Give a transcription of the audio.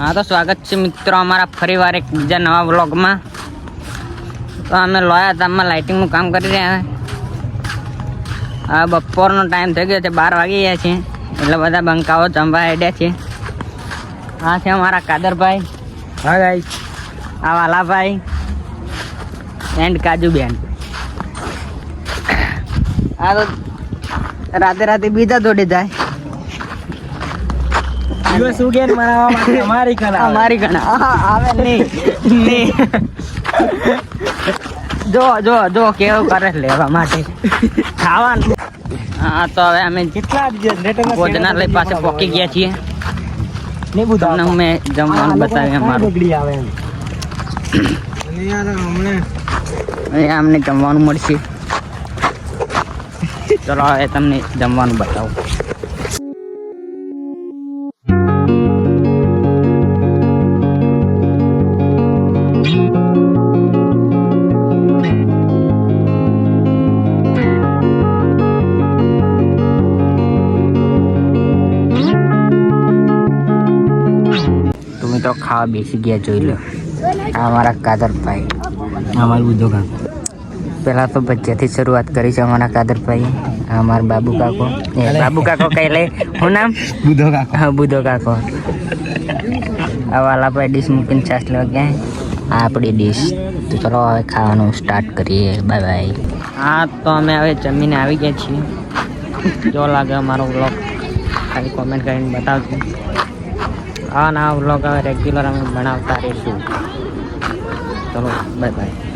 हाँ तो स्वागत है मित्रों अमरा फरीवार एक बीजा नवा व्लॉग में। तो अमे लोया धाम में लाइटिंग નું કામ કરી રહ્યા છે। આ બપોરનો ટાઈમ થઈ ગયો છે, 12 વાગી ગયા છે, એટલે બધા બંકાઓ જમવા હેડ્યા છે। આ છે અમારા કાદરભાઈ, હા ગાઈસ, આ વાલાભાઈ એન્ડ કાજુબેન। આ તો રાતે રાતે બીજા દોડી જાય। દિવસ ઉગેન મનાવવા માટે અમારી કલા આવે નહીં જો જો જો કેવું કરે લેવા માટે ખાવાનું। હા તો હવે અમે ભોજનાલય પાસે પહોંચી ગયા છીએ। તમને મેં જમવાનું બતાવ્યું અમારું। અહીંયા અમને જમવાનું મળશે। ચલો હવે તમને જમવાનું બતાવું। तो खावा बेसी गया जोई लो। हमारा कादर भाई, हमारा बुद्धो का पहला तो बच्चे थी शुरुआत करी है हमारा कादर भाई। हमारे बाबू काको कह ले हूँ नाम बुद्धो का। हाँ बुद्धो काको। अब वाला पे डिश मुकिन छाछ ले गया है आपड़ी डिश। तो चलो હવે ખાવાનું સ્ટાર્ટ કરીએ। Bye bye. હા તો અમે હવે જમીને આવી ગયા છીએ। જો લાગે અમારો વ્લોગ ખાલી કોમેન્ટ કરીને બતાવજો। આ ના વ્લોગ હવે રેગ્યુલર અમે બનાવતા રહીશું। ચલો બાય બાય।